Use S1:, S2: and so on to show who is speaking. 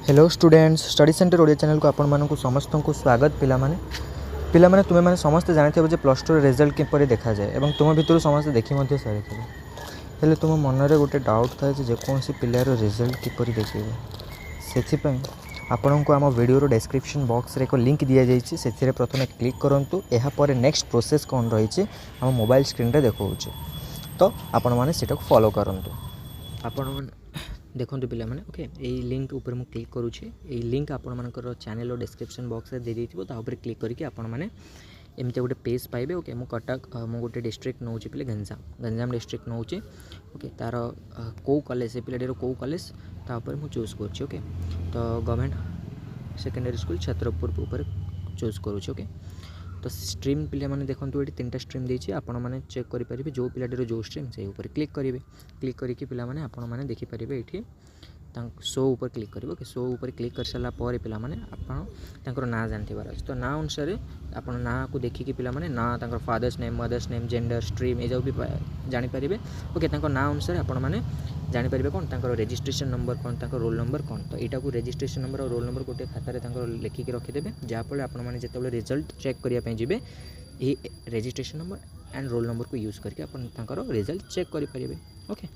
S1: Hello students study centre Odia channel को आपण मानक समस्त को स्वागत पिला तुम मैंने समस्त जानते प्लस टू रिजल्ट किपर देखा जाए और तुम भितर समस्त देखी सारी थे तुम मन में गोटे डाउट था जेकोसी पिलार रिजल्ट किपर देखिए से आपण को आम वीडियो डिस्क्रिप्शन बॉक्स रे एक लिंक दि जाइए से प्रथम क्लिक करूँ यापर नेक्स्ट प्रोसेस कौन रही आम मोबाइल स्क्रीन रे देखा तो आपण मैंने से फॉलो करूँ आपण देखो पिला माने ओके यही लिंक ऊपर मु क्लिक करुच्छे यही लिंक आपण मानकर चैनल डिस्क्रिप्शन बॉक्स रे दे देथिबो ता ऊपर क्लिक करके आपण माने एमते गोटे पेज पाइबे ओके मु कटक मु गोटे डिस्ट्रिक्ट नौ पिले गंजाम डिस्ट्रिक्ट नौ ओके तार को कॉलेज से पिलाडीर को कॉलेज ता ऊपर मु चूज करछि ओके तो गवर्नमेंट सेकेंडरी स्कूल छत्रपुर ऊपर चूज करुछि ओके तो स्ट्रीम पिला माने देखंतु एटी तीनटा स्ट्रीम देछि आपण माने चेक करि परिबे जो पिलाडीर जो स्ट्रीम से ऊपर क्लिक करिवे क्लिक करके पिला माने आपण माने देखि परिबे एठी शो ऊपर क्लिक करिवो कि शो ऊपर क्लिक कर सारा पर पिला माने आपण तांकर ना जानथिबार अछि तो ना अनुसार आपण ना को देखि पिला माने ना तांकर father's name mother's name gender stream ए जो भी जानि परिबे ओके तांकर ना अनुसार आपण माने जानि परिबे कोन तांकर रजिस्ट्रेशन नंबर कोन तांकर रोल नंबर कोन तो एटा को रजिस्ट्रेशन नंबर और रोल नंबर गोटे खाता रे तांकर लिखिक रखि देबे जा फल आपण माने जेतेबेले रिजल्ट चेक करिया पय जिबे ए registration number and roll number को यूज करके आपण तांकर रिजल्ट चेक करि परिबे ओके।